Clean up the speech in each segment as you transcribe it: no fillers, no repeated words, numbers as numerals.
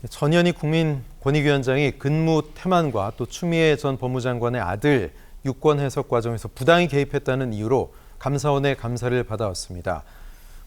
전현희 국민권익위원장이 근무 태만과 또 추미애 전 법무장관의 아들 유권 해석 과정에서 부당히 개입했다는 이유로 감사원의 감사를 받아왔습니다.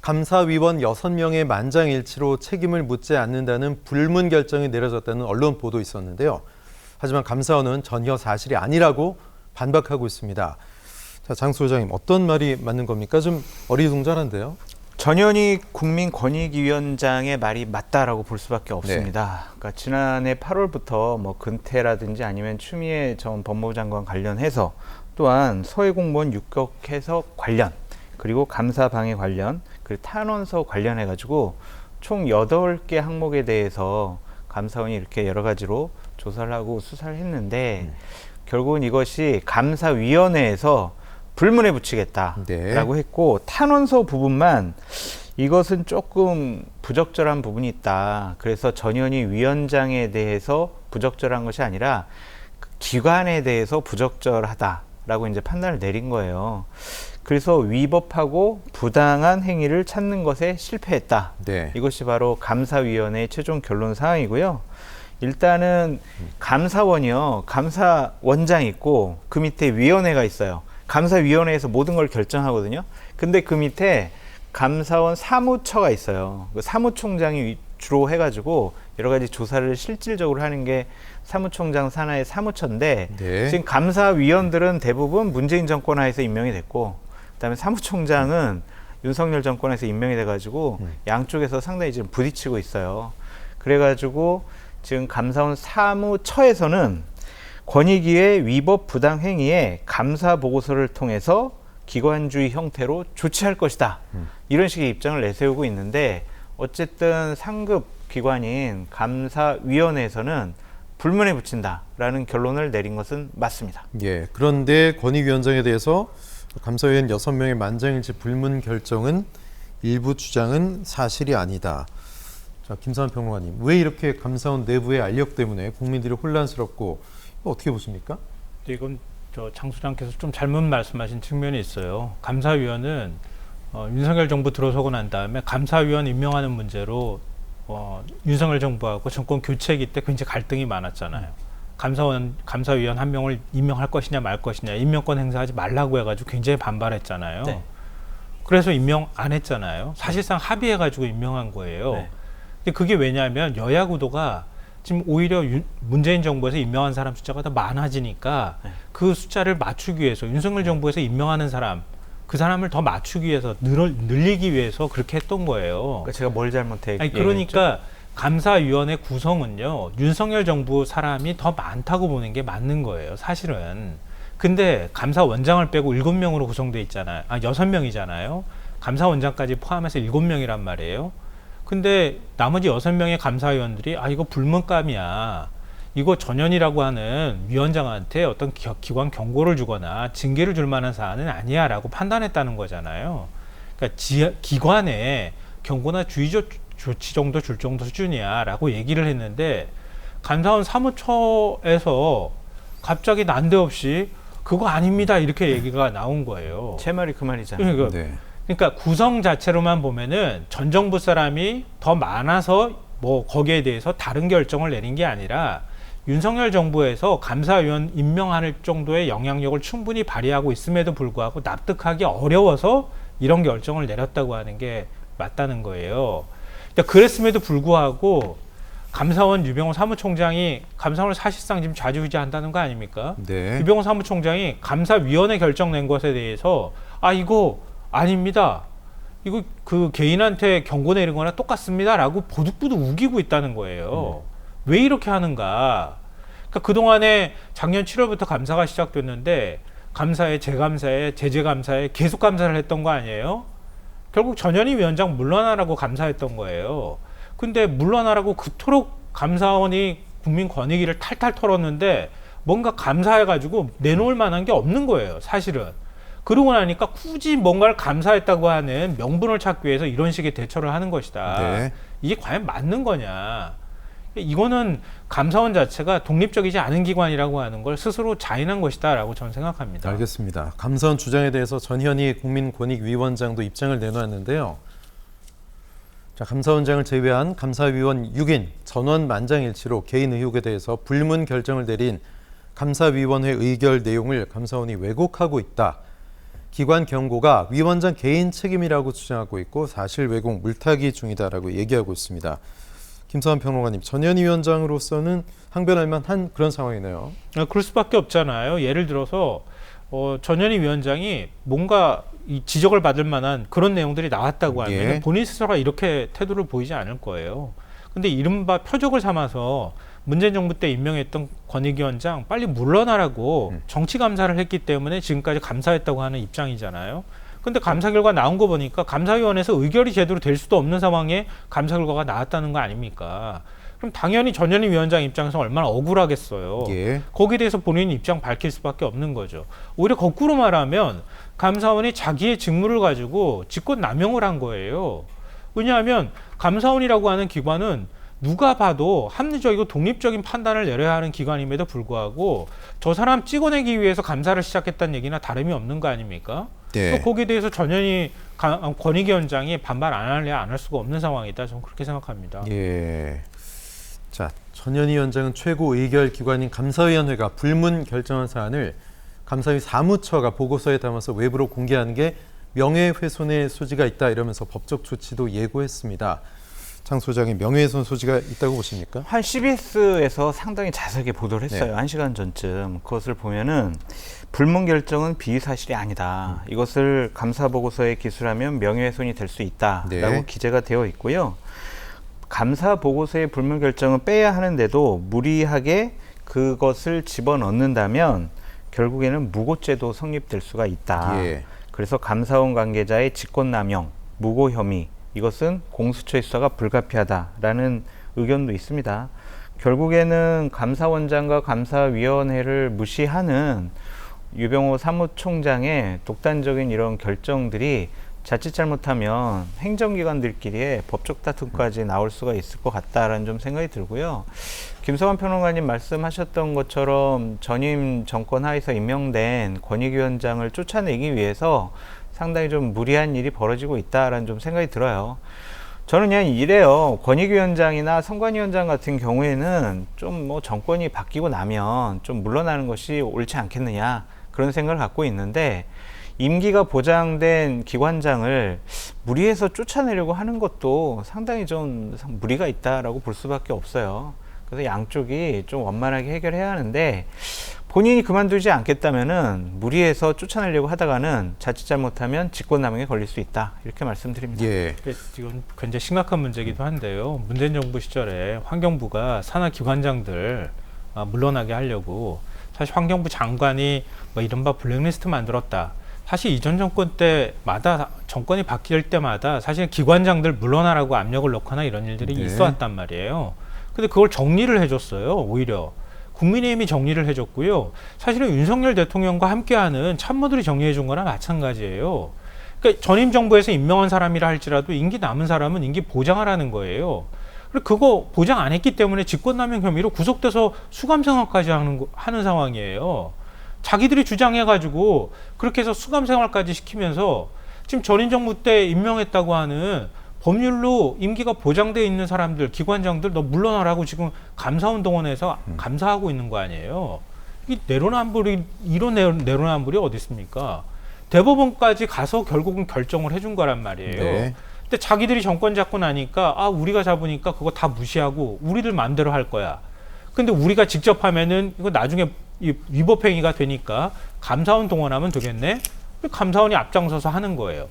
감사위원 6명의 만장일치로 책임을 묻지 않는다는 불문 결정이 내려졌다는 언론 보도 있었는데요. 하지만 감사원은 전혀 사실이 아니라고 반박하고 있습니다. 자, 장 소장님, 어떤 말이 맞는 겁니까? 좀 어리둥절한데요. 전현희 국민권익위원장의 말이 맞다라고 볼 수밖에 없습니다. 네. 그러니까 지난해 8월부터 뭐 근태라든지 아니면 추미애 전 법무부 장관 관련해서 또한 서해 공무원 육격 해석 관련 그리고 감사 방해 관련 그리고 탄원서 관련해 가지고 총 8개 항목에 대해서 감사원이 이렇게 여러 가지로 조사를 하고 수사를 했는데 결국은 이것이 감사위원회에서 불문에 붙이겠다라고 했고 탄원서 부분만 이것은 조금 부적절한 부분이 있다. 그래서 전현희 위원장에 대해서 부적절한 것이 아니라 기관에 대해서 부적절하다라고 이제 판단을 내린 거예요. 그래서 위법하고 부당한 행위를 찾는 것에 실패했다. 네. 이것이 바로 감사위원회의 최종 결론 사항이고요. 일단은 감사원이요. 감사원장이 있고 그 밑에 위원회가 있어요. 감사위원회에서 모든 걸 결정하거든요. 근데 그 밑에 감사원 사무처가 있어요. 그 사무총장이 주로 해가지고 여러 가지 조사를 실질적으로 하는 게 사무총장 산하의 사무처인데 네. 지금 감사위원들은 대부분 문재인 정권 하에서 임명이 됐고 그다음에 사무총장은 윤석열 정권에서 임명이 돼가지고 양쪽에서 상당히 지금 부딪히고 있어요. 그래가지고 지금 감사원 사무처에서는 권익위의 위법 부당 행위에 감사 보고서를 통해서 기관주의 형태로 조치할 것이다. 이런 식의 입장을 내세우고 있는데 어쨌든 상급 기관인 감사위원회에서는 불문에 붙인다라는 결론을 내린 것은 맞습니다. 예. 그런데 권익위원장에 대해서 감사위원 6명의 만장일치 불문 결정은 일부 주장은 사실이 아니다. 자, 김사환 평론가님, 왜 이렇게 감사원 내부의 알력 때문에 국민들이 혼란스럽고 어떻게 보십니까? 이건 장 소장께서 좀 잘못 말씀하신 측면이 있어요. 감사위원은 윤석열 정부 들어서고 난 다음에 감사위원 임명하는 문제로 윤석열 정부하고 정권 교체기 때 굉장히 갈등이 많았잖아요. 감사위원 한 명을 임명할 것이냐 말 것이냐, 임명권 행사하지 말라고 해가지고 굉장히 반발했잖아요. 네. 그래서 임명 안 했잖아요. 사실상 합의해가지고 임명한 거예요. 네. 근데 그게 왜냐하면 여야 구도가 지금 오히려 문재인 정부에서 임명한 사람 숫자가 더 많아지니까 그 숫자를 맞추기 위해서 윤석열 정부에서 임명하는 사람, 그 사람을 더 맞추기 위해서 늘리기 위해서 그렇게 했던 거예요. 그러니까 제가 뭘 잘못했죠? 그러니까 감사위원회 구성은요, 윤석열 정부 사람이 더 많다고 보는 게 맞는 거예요, 사실은. 근데 감사원장을 빼고 7명으로 구성돼 있잖아요. 6명이잖아요. 감사원장까지 포함해서 7명이란 말이에요. 근데 나머지 6명의 감사위원들이 이거 불문감이야. 이거 전현희라고 하는 위원장한테 어떤 기관 경고를 주거나 징계를 줄 만한 사안은 아니야 라고 판단했다는 거잖아요. 그러니까 기관에 경고나 주의 조치 정도 줄 정도 수준이야 라고 얘기를 했는데 감사원 사무처에서 갑자기 난데없이 그거 아닙니다 이렇게 얘기가 나온 거예요. 제 말이 그 말이잖아요. 그러니까 구성 자체로만 보면은 전 정부 사람이 더 많아서 뭐 거기에 대해서 다른 결정을 내린 게 아니라 윤석열 정부에서 감사위원 임명할 정도의 영향력을 충분히 발휘하고 있음에도 불구하고 납득하기 어려워서 이런 결정을 내렸다고 하는 게 맞다는 거예요. 그러니까 그랬음에도 불구하고 감사원 유병호 사무총장이 감사원을 사실상 지금 좌지우지한다는 거 아닙니까? 네. 유병호 사무총장이 감사위원회 결정 낸 것에 대해서 이거 아닙니다. 이거 그 개인한테 경고 내린 거나 똑같습니다. 라고 보득보득 우기고 있다는 거예요. 왜 이렇게 하는가? 그러니까 그동안에 작년 7월부터 감사가 시작됐는데 감사에 재감사에 제재감사에 계속 감사를 했던 거 아니에요? 결국 전현희 위원장 물러나라고 감사했던 거예요. 근데 물러나라고 그토록 감사원이 국민권익위를 탈탈 털었는데 뭔가 감사해가지고 내놓을 만한 게 없는 거예요. 사실은. 그러고 나니까 굳이 뭔가를 감사했다고 하는 명분을 찾기 위해서 이런 식의 대처를 하는 것이다. 네. 이게 과연 맞는 거냐. 이거는 감사원 자체가 독립적이지 않은 기관이라고 하는 걸 스스로 자인한 것이다 라고 저는 생각합니다. 알겠습니다. 감사원 주장에 대해서 전현희 국민권익위원장도 입장을 내놓았는데요. 자, 감사원장을 제외한 감사위원 6인 전원 만장일치로 개인 의혹에 대해서 불문 결정을 내린 감사위원회 의결 내용을 감사원이 왜곡하고 있다. 기관 경고가 위원장 개인 책임이라고 주장하고 있고 사실 왜곡 물타기 중이다라고 얘기하고 있습니다. 김서환 평론가님, 전현희 위원장으로서는 항변할 만한 그런 상황이네요. 그럴 수밖에 없잖아요. 예를 들어서 전현희 위원장이 뭔가 이 지적을 받을 만한 그런 내용들이 나왔다고 하면 예. 본인 스스로가 이렇게 태도를 보이지 않을 거예요. 근데 이른바 표적을 삼아서 문재인 정부 때 임명했던 권익위원장 빨리 물러나라고 정치 감사를 했기 때문에 지금까지 감사했다고 하는 입장이잖아요. 근데 감사 결과 나온 거 보니까 감사위원회에서 의결이 제대로 될 수도 없는 상황에 감사 결과가 나왔다는 거 아닙니까? 그럼 당연히 전현희 위원장 입장에서 얼마나 억울하겠어요. 예. 거기에 대해서 본인 입장 밝힐 수밖에 없는 거죠. 오히려 거꾸로 말하면 감사원이 자기의 직무를 가지고 직권 남용을 한 거예요. 왜냐하면 감사원이라고 하는 기관은 누가 봐도 합리적이고 독립적인 판단을 내려야 하는 기관임에도 불구하고 저 사람 찍어내기 위해서 감사를 시작했다는 얘기나 다름이 없는 거 아닙니까? 네. 또 거기에 대해서 전현희 권익위원장이 반발 안 할래야 안 할 수가 없는 상황이다. 저는 그렇게 생각합니다. 예. 자, 전현희 위원장은 최고 의결 기관인 감사위원회가 불문 결정한 사안을 감사위 사무처가 보고서에 담아서 외부로 공개하는 게 명예훼손의 소지가 있다 이러면서 법적 조치도 예고했습니다. 장 소장이 명예훼손 소지가 있다고 보십니까? 한 CBS에서 상당히 자세하게 보도를 했어요. 1시간 전쯤. 그것을 보면은 불문 결정은 비사실이 아니다. 이것을 감사 보고서에 기술하면 명예훼손이 될 수 있다라고 네. 기재가 되어 있고요. 감사 보고서의 불문 결정은 빼야 하는데도 무리하게 그것을 집어넣는다면 결국에는 무고죄도 성립될 수가 있다. 예. 그래서 감사원 관계자의 직권남용, 무고 혐의 이것은 공수처의 수사가 불가피하다라는 의견도 있습니다. 결국에는 감사원장과 감사위원회를 무시하는 유병호 사무총장의 독단적인 이런 결정들이 자칫 잘못하면 행정기관들끼리의 법적 다툼까지 나올 수가 있을 것 같다라는 좀 생각이 들고요. 김서환 평론가님 말씀하셨던 것처럼 전임 정권 하에서 임명된 권익위원장을 쫓아내기 위해서 상당히 좀 무리한 일이 벌어지고 있다라는 좀 생각이 들어요. 저는 그냥 이래요. 권익위원장이나 선관위원장 같은 경우에는 좀 뭐 정권이 바뀌고 나면 좀 물러나는 것이 옳지 않겠느냐 그런 생각을 갖고 있는데 임기가 보장된 기관장을 무리해서 쫓아내려고 하는 것도 상당히 좀 무리가 있다라고 볼 수밖에 없어요. 그래서 양쪽이 좀 원만하게 해결해야 하는데 본인이 그만두지 않겠다면은 무리해서 쫓아내려고 하다가는 자칫 잘못하면 직권남용에 걸릴 수 있다 이렇게 말씀드립니다. 예. 지금 굉장히 심각한 문제이기도 한데요. 문재인 정부 시절에 환경부가 산하 기관장들 물러나게 하려고 사실 환경부 장관이 뭐 이른바 블랙리스트 만들었다. 사실 이전 정권 때마다 정권이 바뀔 때마다 사실 기관장들 물러나라고 압력을 넣거나 이런 일들이 네. 있어왔단 말이에요. 근데 그걸 정리를 해줬어요. 오히려 국민의힘이 정리를 해줬고요. 사실은 윤석열 대통령과 함께하는 참모들이 정리해준 거나 마찬가지예요. 그러니까 전임 정부에서 임명한 사람이라 할지라도 임기 남은 사람은 임기 보장하라는 거예요. 그리고 그거 보장 안 했기 때문에 직권남용 혐의로 구속돼서 수감생활까지 하는 상황이에요. 자기들이 주장해가지고 그렇게 해서 수감생활까지 시키면서 지금 전임 정부 때 임명했다고 하는 법률로 임기가 보장되어 있는 사람들, 기관장들 너 물러나라고 지금 감사운동원에서 감사하고 있는 거 아니에요. 이 내로남불이 이런 내로남불이 어디 있습니까? 대법원까지 가서 결국은 결정을 해준 거란 말이에요. 네. 근데 자기들이 정권 잡고 나니까 우리가 잡으니까 그거 다 무시하고 우리들 마음대로 할 거야. 근데 우리가 직접 하면은 이거 나중에 이 위법행위가 되니까 감사원 동원하면 되겠네. 감사원이 앞장서서 하는 거예요.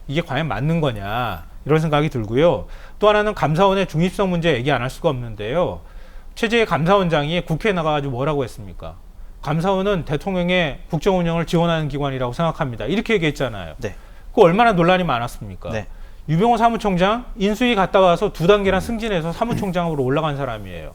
이게 과연 맞는 거냐 이런 생각이 들고요. 또 하나는 감사원의 중립성 문제 얘기 안 할 수가 없는데요. 최재해 감사원장이 국회에 나가가지고 뭐라고 했습니까? 감사원은 대통령의 국정 운영을 지원하는 기관이라고 생각합니다. 이렇게 얘기했잖아요. 네. 그 얼마나 논란이 많았습니까? 네. 유병호 사무총장 인수위 갔다 와서 2단계나 승진해서 사무총장으로 올라간 사람이에요.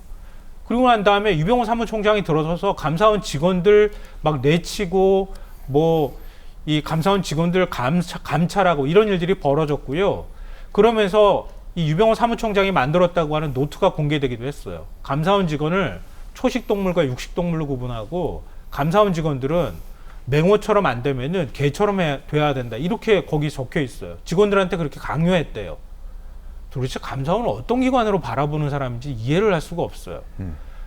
그리고 난 다음에 유병호 사무총장이 들어서서 감사원 직원들 막 내치고 뭐 이 감사원 직원들 감찰하고 이런 일들이 벌어졌고요. 그러면서 이 유병호 사무총장이 만들었다고 하는 노트가 공개되기도 했어요. 감사원 직원을 초식동물과 육식동물로 구분하고 감사원 직원들은 맹호처럼 안 되면은 개처럼 돼야 된다. 이렇게 거기 적혀 있어요. 직원들한테 그렇게 강요했대요. 도대체 감사원을 어떤 기관으로 바라보는 사람인지 이해를 할 수가 없어요.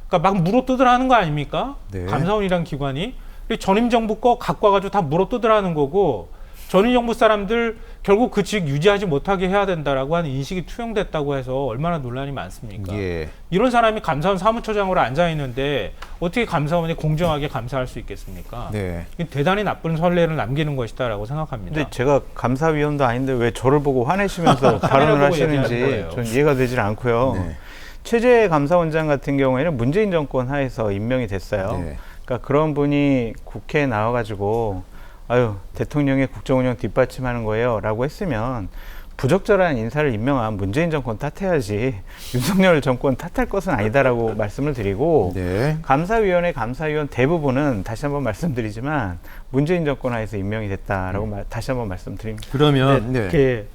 그러니까 막 물어뜯으라는 거 아닙니까? 네. 감사원이란 기관이 전임 정부 거 갖고 와가지고 다 물어뜯으라는 거고, 전임 정부 사람들 결국 그 직 유지하지 못하게 해야 된다라고 하는 인식이 투영됐다고 해서 얼마나 논란이 많습니까? 예. 이런 사람이 감사원 사무처장으로 앉아 있는데 어떻게 감사원이 공정하게 감사할 수 있겠습니까? 네. 이게 대단히 나쁜 선례를 남기는 것이다라고 생각합니다. 근데 제가 감사위원도 아닌데 왜 저를 보고 화내시면서 발언을 보고 얘기하는 하시는지 거예요. 전 이해가 되질 않고요. 네. 최재 감사원장 같은 경우에는 문재인 정권 하에서 임명이 됐어요. 네. 그러니까 그런 분이 국회에 나와가지고 아유 대통령의 국정운영 뒷받침하는 거예요 라고 했으면 부적절한 인사를 임명한 문재인 정권 탓해야지 윤석열 정권 탓할 것은 아니다라고 말씀을 드리고, 네. 감사위원회 감사위원 대부분은 다시 한번 말씀드리지만 문재인 정권 하에서 임명이 됐다라고 다시 한번 말씀드립니다. 그러면 네. 이렇게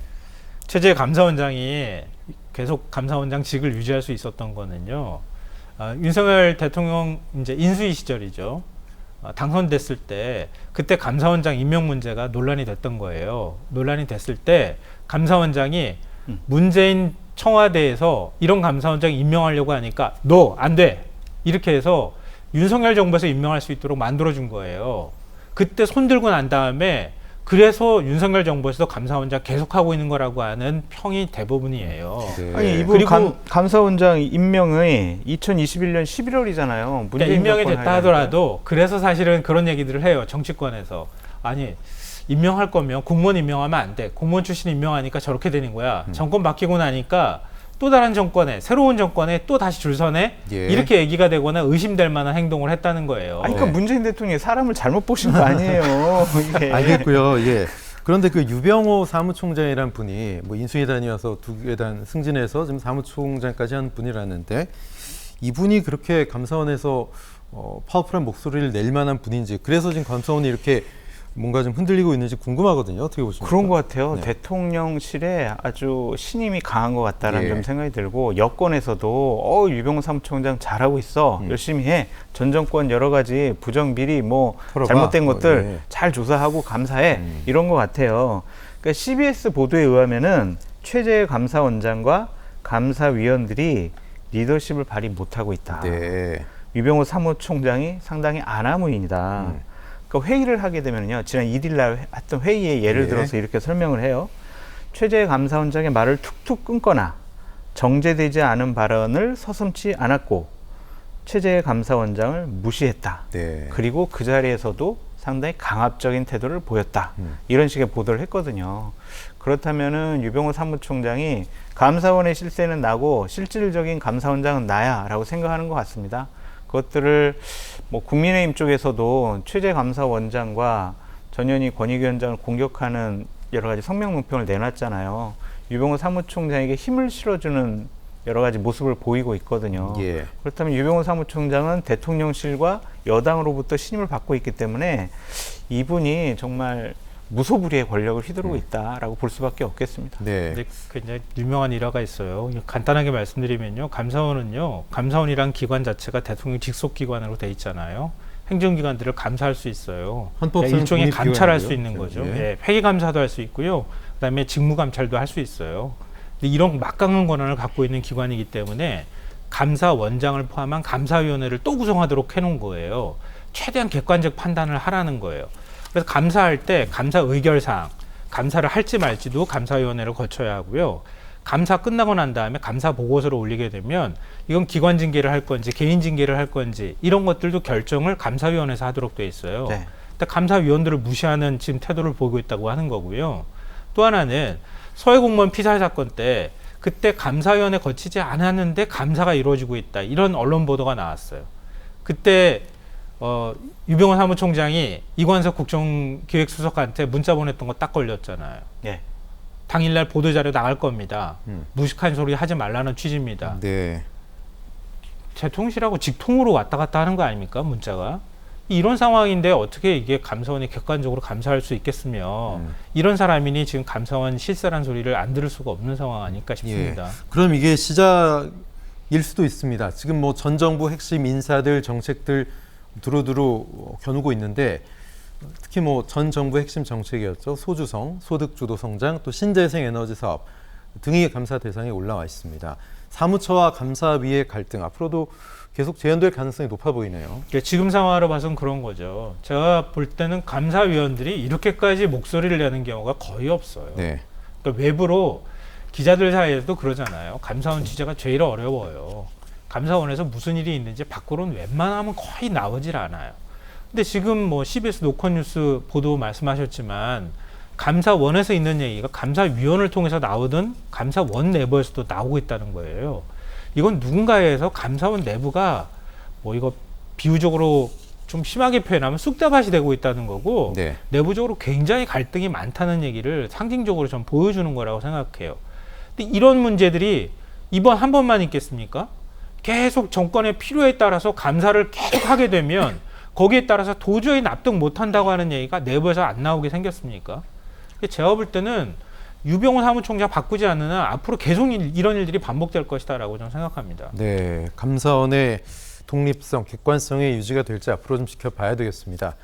최재 감사원장이 계속 감사원장직을 유지할 수 있었던 거는요. 윤석열 대통령 이제 인수위 시절이죠. 당선됐을 때 그때 감사원장 임명 문제가 논란이 됐던 거예요. 논란이 됐을 때 감사원장이 문재인 청와대에서 이런 감사원장 임명하려고 하니까 너 안 돼! 이렇게 해서 윤석열 정부에서 임명할 수 있도록 만들어준 거예요. 그때 손들고 난 다음에 그래서 윤석열 정부에서 감사원장 계속하고 있는 거라고 하는 평이 대부분이에요. 네. 아니 이분 그리고 감사원장 임명이 2021년 11월이잖아요. 그러니까 임명이 됐다 하더라도 그래서 사실은 그런 얘기들을 해요. 정치권에서. 아니 임명할 거면 공무원 임명하면 안 돼. 공무원 출신 임명하니까 저렇게 되는 거야. 정권 바뀌고 나니까 또 다른 정권에, 새로운 정권에 또 다시 줄 서네? 예. 이렇게 얘기가 되거나 의심될 만한 행동을 했다는 거예요. 아니, 그러니까 문재인 대통령이 사람을 잘못 보신 거 아니에요. 이게. 알겠고요. 예. 그런데 그 유병호 사무총장이란 분이 뭐 인수위 단위여서 2계단 승진해서 지금 사무총장까지 한 분이라는데, 이분이 그렇게 감사원에서 파워풀한 목소리를 낼 만한 분인지, 그래서 지금 감사원이 이렇게 뭔가 좀 흔들리고 있는지 궁금하거든요. 어떻게 보십니까? 그런 것 같아요. 네. 대통령실에 아주 신임이 강한 것 같다라는 예. 좀 생각이 들고, 여권에서도 유병호 사무총장 잘하고 있어, 열심히 해, 전 정권 여러 가지 부정 비리 뭐 털어봐. 잘못된 것들 예. 잘 조사하고 감사해, 이런 것 같아요. 그러니까 CBS 보도에 의하면은 최재 감사원장과 감사위원들이 리더십을 발휘 못하고 있다. 네. 유병호 사무총장이 상당히 아나무인이다. 그러니까 회의를 하게 되면요, 지난 1일 날 했던 회의에 예를 예. 들어서 이렇게 설명을 해요. 최재 감사원장의 말을 툭툭 끊거나 정제되지 않은 발언을 서슴지 않았고 최재 감사원장을 무시했다. 네. 그리고 그 자리에서도 상당히 강압적인 태도를 보였다. 이런 식의 보도를 했거든요. 그렇다면은 유병호 사무총장이 감사원의 실세는 나고 실질적인 감사원장은 나야 라고 생각하는 것 같습니다. 그것들을 뭐 국민의힘 쪽에서도 최재 감사원장과 전현희 권익위원장을 공격하는 여러 가지 성명 논평을 내놨잖아요. 유병호 사무총장에게 힘을 실어주는 여러 가지 모습을 보이고 있거든요. 예. 그렇다면 유병호 사무총장은 대통령실과 여당으로부터 신임을 받고 있기 때문에 이분이 정말 무소불위의 권력을 휘두르고 있다라고 볼 수밖에 없겠습니다. 네. 근데 굉장히 유명한 일화가 있어요. 간단하게 말씀드리면요. 감사원은요. 감사원이란 기관 자체가 대통령 직속 기관으로 돼 있잖아요. 행정기관들을 감사할 수 있어요. 헌법상 일종의 감찰할 독립기관이고요. 수 있는 거죠. 예. 예, 회계감사도 할 수 있고요. 그다음에 직무감찰도 할 수 있어요. 근데 이런 막강한 권한을 갖고 있는 기관이기 때문에 감사원장을 포함한 감사위원회를 또 구성하도록 해놓은 거예요. 최대한 객관적 판단을 하라는 거예요. 그래서 감사할 때 감사 의결사항, 감사를 할지 말지도 감사위원회를 거쳐야 하고요. 감사 끝나고 난 다음에 감사 보고서를 올리게 되면 이건 기관 징계를 할 건지 개인 징계를 할 건지 이런 것들도 결정을 감사위원회에서 하도록 돼 있어요. 네. 근데 감사위원들을 무시하는 지금 태도를 보이고 있다고 하는 거고요. 또 하나는 서해 공무원 피살 사건 때 그때 감사위원회 거치지 않았는데 감사가 이루어지고 있다. 이런 언론 보도가 나왔어요. 그때 유병호 사무총장이 이관석 국정기획수석한테 문자 보냈던 거 딱 걸렸잖아요. 예. 당일날 보도자료 나갈 겁니다. 무식한 소리 하지 말라는 취지입니다. 네. 대통령실하고 직통으로 왔다 갔다 하는 거 아닙니까? 문자가. 이런 상황인데 어떻게 이게 감사원이 객관적으로 감사할 수 있겠으며 이런 사람이니 지금 감사원 실세란 소리를 안 들을 수가 없는 상황 아닐까 싶습니다. 예. 그럼 이게 시작일 수도 있습니다. 지금 뭐 전 정부 핵심 인사들 정책들 두루두루 겨누고 있는데, 특히 뭐 전 정부 핵심 정책이었죠. 소주성, 소득주도 성장, 또 신재생 에너지 사업. 등이 감사 대상에 올라와 있습니다. 사무처와 감사위의 갈등 앞으로도 계속 재현될 가능성이 높아 보이네요. 그러니까 지금 상황으로 봐서는 그런 거죠. 제가 볼 때는 감사위원들이 이렇게까지 목소리를 내는 경우가 거의 없어요. 네. 그러니까 외부로 기자들 사이에서도 그러잖아요. 감사원 취재가 제일 어려워요. 감사원에서 무슨 일이 있는지 밖으로는 웬만하면 거의 나오질 않아요. 근데 지금 뭐 CBS 노컷뉴스 보도 말씀하셨지만 감사원에서 있는 얘기가 감사위원을 통해서 나오든 감사원 내부에서도 나오고 있다는 거예요. 이건 누군가에서 감사원 내부가 뭐 이거 비유적으로 좀 심하게 표현하면 쑥대밭이 되고 있다는 거고 네. 내부적으로 굉장히 갈등이 많다는 얘기를 상징적으로 좀 보여주는 거라고 생각해요. 근데 이런 문제들이 이번 한 번만 있겠습니까? 계속 정권의 필요에 따라서 감사를 계속 하게 되면 거기에 따라서 도저히 납득 못한다고 하는 얘기가 내부에서 안 나오게 생겼습니까? 제가 볼 때는 유병호 사무총장 바꾸지 않는 한 앞으로 계속 이런 일들이 반복될 것이다라고 저는 생각합니다. 네, 감사원의 독립성, 객관성의 유지가 될지 앞으로 좀 지켜봐야 되겠습니다.